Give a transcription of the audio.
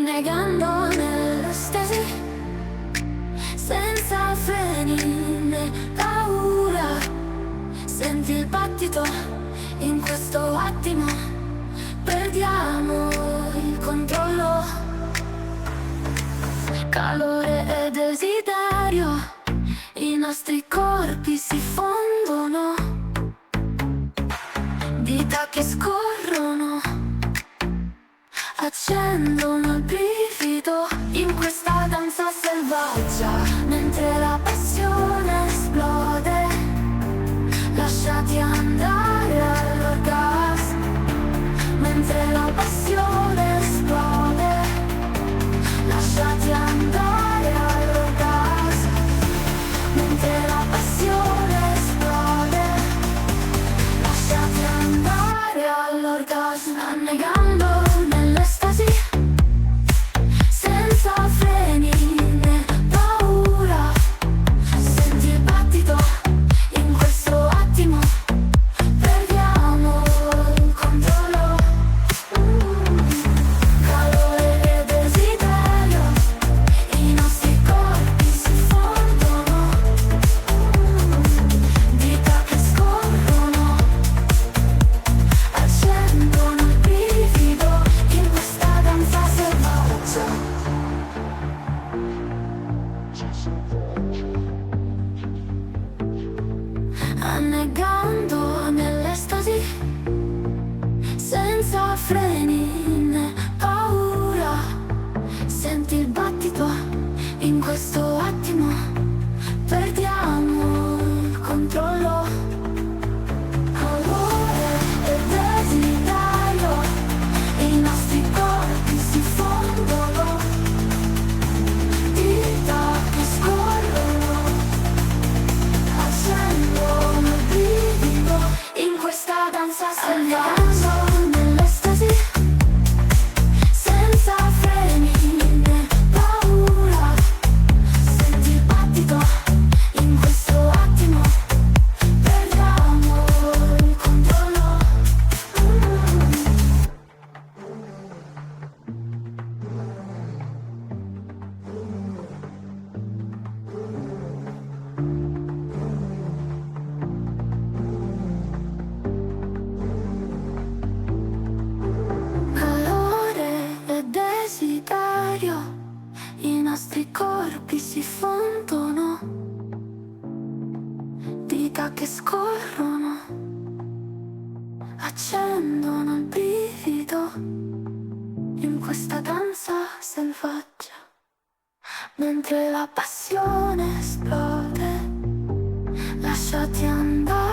annegando nell'estasi, senza freni né paura. Senti il battito in questo attimo, perdiamo il controllo. Calore e desiderio, i nostri corpi si fondono, dita che scorrono, accendono il brivido in questa danza selvaggia. Mentre la passione esplode, lasciati andare all'orgasmo. Mentre la passione esplode, lasciati andare all'orgasmo. Mentre la passione esplode, lasciati andare all'orgasmo. Annegando nell'estasi, senza freni né paura. Senti il battito in questo attimo, perdiamo il controllo. Calore e desiderio, i nostri corpi si fondono, dita che scorrono, accendono il brivido in questa danza selvaggia. Annegando nell'estasi, senza freni né paura. Senti il battito in questo attimo, perdiamo il controllo. Calore e desiderio, i nostri corpi si fondono, dita che scorrono, accendono il brivido in questa danza selvaggia. Nell'estasi, senza freni né paura. Senti il battito in questo attimo, perdiamo il controllo. Calore e desiderio, i nostri corpi si fondono, dita che scorrono, accendono il brivido in questa danza selvaggia. Mentre la passione esplode, lasciati andare